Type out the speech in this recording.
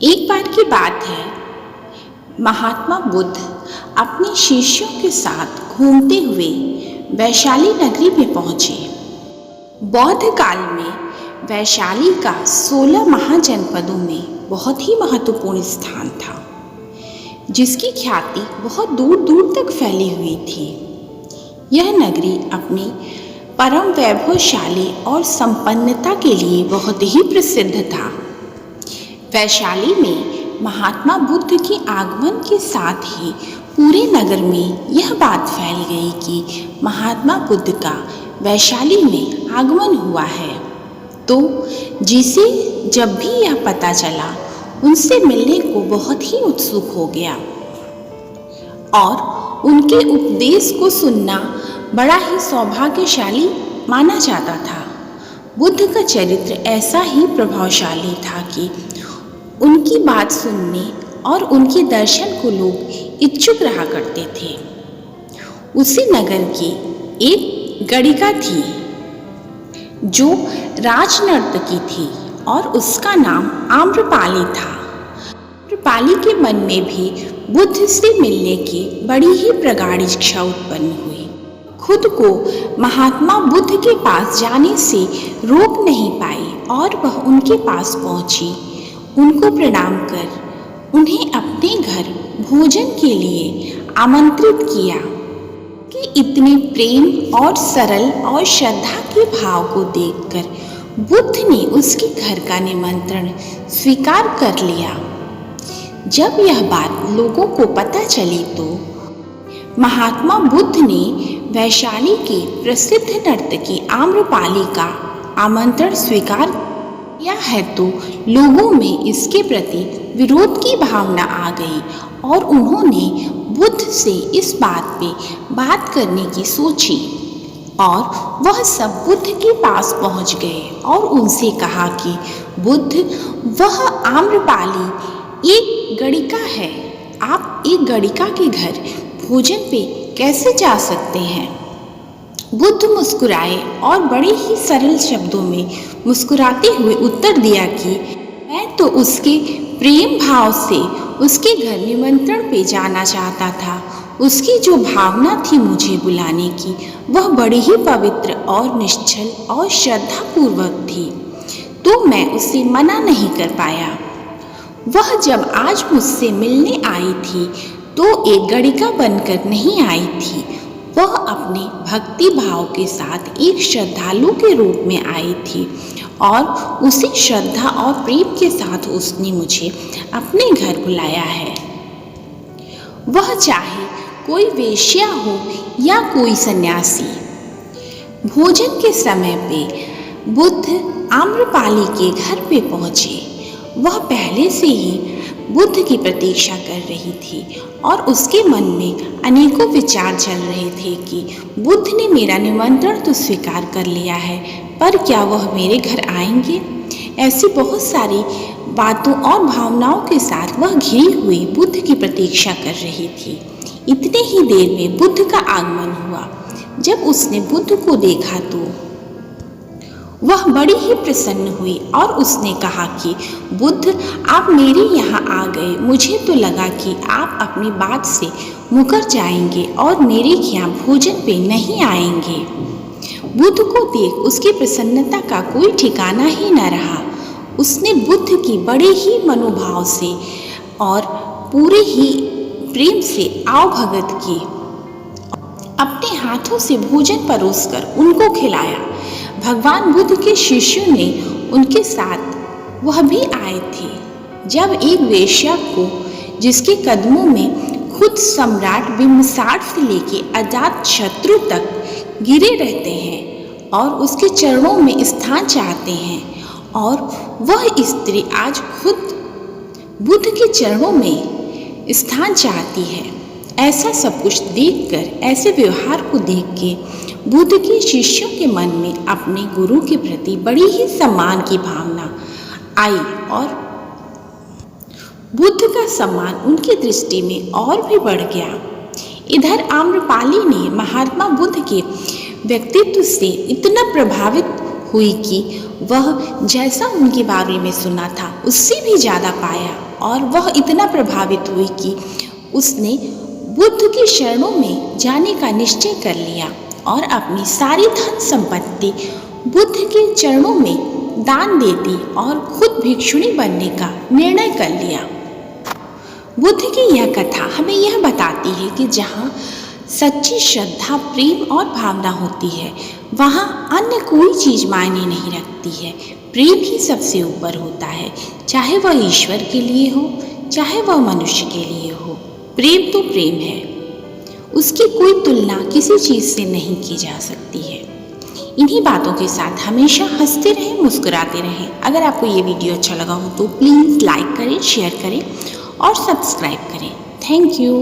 एक बार की बात है, महात्मा बुद्ध अपने शिष्यों के साथ घूमते हुए वैशाली नगरी में पहुंचे। बौद्ध काल में वैशाली का 16 महाजनपदों में बहुत ही महत्वपूर्ण स्थान था, जिसकी ख्याति बहुत दूर दूर तक फैली हुई थी। यह नगरी अपनी परम वैभवशाली और संपन्नता के लिए बहुत ही प्रसिद्ध था। वैशाली में महात्मा बुद्ध के आगमन के साथ ही पूरे नगर में यह बात फैल गई कि महात्मा बुद्ध का वैशाली में आगमन हुआ है। तो जिसे जब भी यह पता चला, उनसे मिलने को बहुत ही उत्सुक हो गया और उनके उपदेश को सुनना बड़ा ही सौभाग्यशाली माना जाता था। बुद्ध का चरित्र ऐसा ही प्रभावशाली था कि उनकी बात सुनने और उनके दर्शन को लोग इच्छुक रहा करते थे। उसी नगर की एक गणिका थी जो राजनर्तकी थी और उसका नाम आम्रपाली था। आम्रपाली के मन में भी बुद्ध से मिलने की बड़ी ही प्रगाढ़ इच्छा उत्पन्न हुई। खुद को महात्मा बुद्ध के पास जाने से रोक नहीं पाई और वह उनके पास पहुंची। उनको प्रणाम कर उन्हें अपने घर भोजन के लिए आमंत्रित किया कि इतने प्रेम और सरल और श्रद्धा के भाव को देखकर बुद्ध ने उसके घर का निमंत्रण स्वीकार कर लिया। जब यह बात लोगों को पता चली तो महात्मा बुद्ध ने वैशाली के प्रसिद्ध नर्तकी आम्रपाली का आमंत्रण स्वीकार किया है, तो लोगों में इसके प्रति विरोध की भावना आ गई और उन्होंने बुद्ध से इस बात पे बात करने की सोची और वह सब बुद्ध के पास पहुंच गए और उनसे कहा कि बुद्ध, वह आम्रपाली एक गणिका है, आप एक गणिका के घर भोजन पे कैसे जा सकते हैं? बुद्ध मुस्कुराए और बड़े ही सरल शब्दों में मुस्कुराते हुए उत्तर दिया कि मैं तो उसके प्रेम भाव से उसके घर निमंत्रण पे जाना चाहता था। उसकी जो भावना थी मुझे बुलाने की, वह बड़ी ही पवित्र और निश्चल और श्रद्धापूर्वक थी, तो मैं उसे मना नहीं कर पाया। वह जब आज मुझसे मिलने आई थी तो एक गणिका बनकर नहीं आई थी, वह अपने भक्ति भाव के साथ एक श्रद्धालु के रूप में आई थी और उसी श्रद्धा और प्रेम के साथ उसने मुझे अपने घर बुलाया है। वह चाहे कोई वेश्या हो या कोई सन्यासी। भोजन के समय पे बुद्ध आम्रपाली के घर पे पहुंचे। वह पहले से ही बुद्ध की प्रतीक्षा कर रही थी और उसके मन में अनेकों विचार चल रहे थे कि बुद्ध ने मेरा निमंत्रण तो स्वीकार कर लिया है, पर क्या वह मेरे घर आएंगे? ऐसी बहुत सारी बातों और भावनाओं के साथ वह घिरी हुई बुद्ध की प्रतीक्षा कर रही थी। इतने ही देर में बुद्ध का आगमन हुआ। जब उसने बुद्ध को देखा तो वह बड़ी ही प्रसन्न हुई और उसने कहा कि बुद्ध, आप मेरे यहाँ आ गए। मुझे तो लगा कि आप अपनी बात से मुकर जाएंगे और मेरे यहाँ भोजन पे नहीं आएंगे। बुद्ध को देख उसकी प्रसन्नता का कोई ठिकाना ही न रहा। उसने बुद्ध की बड़े ही मनोभाव से और पूरे ही प्रेम से आवभगत की। अपने हाथों से भोजन परोसकर उनको खिलाया। भगवान बुद्ध के शिष्यों ने उनके साथ वह भी आए थे। जब एक वेश्या को, जिसके कदमों में खुद सम्राट बिम्बिसार से लेके अजात शत्रु तक गिरे रहते हैं और उसके चरणों में स्थान चाहते हैं, और वह स्त्री आज खुद बुद्ध के चरणों में स्थान चाहती है, ऐसा सब कुछ देखकर, ऐसे व्यवहार को देख के बुद्ध के शिष्यों के मन में अपने गुरु के प्रति बड़ी ही सम्मान की भावना आई और बुद्ध का सम्मान उनकी दृष्टि में और भी बढ़ गया। इधर आम्रपाली ने महात्मा बुद्ध के व्यक्तित्व से इतना प्रभावित हुई कि वह जैसा उनके बारे में सुना था उससे भी ज़्यादा पाया और वह इतना प्रभावित हुई कि उसने बुद्ध की शरणों में जाने का निश्चय कर लिया और अपनी सारी धन संपत्ति बुद्ध के चरणों में दान दे दी और खुद भिक्षुणी बनने का निर्णय कर लिया। बुद्ध की यह कथा हमें यह बताती है कि जहाँ सच्ची श्रद्धा, प्रेम और भावना होती है, वहाँ अन्य कोई चीज़ मायने नहीं रखती है। प्रेम ही सबसे ऊपर होता है, चाहे वह ईश्वर के लिए हो, चाहे वह मनुष्य के लिए हो। प्रेम तो प्रेम है, उसकी कोई तुलना किसी चीज़ से नहीं की जा सकती है। इन्हीं बातों के साथ हमेशा हंसते रहें, मुस्कुराते रहें। अगर आपको ये वीडियो अच्छा लगा हो तो प्लीज़ लाइक करें, शेयर करें और सब्सक्राइब करें। Thank you.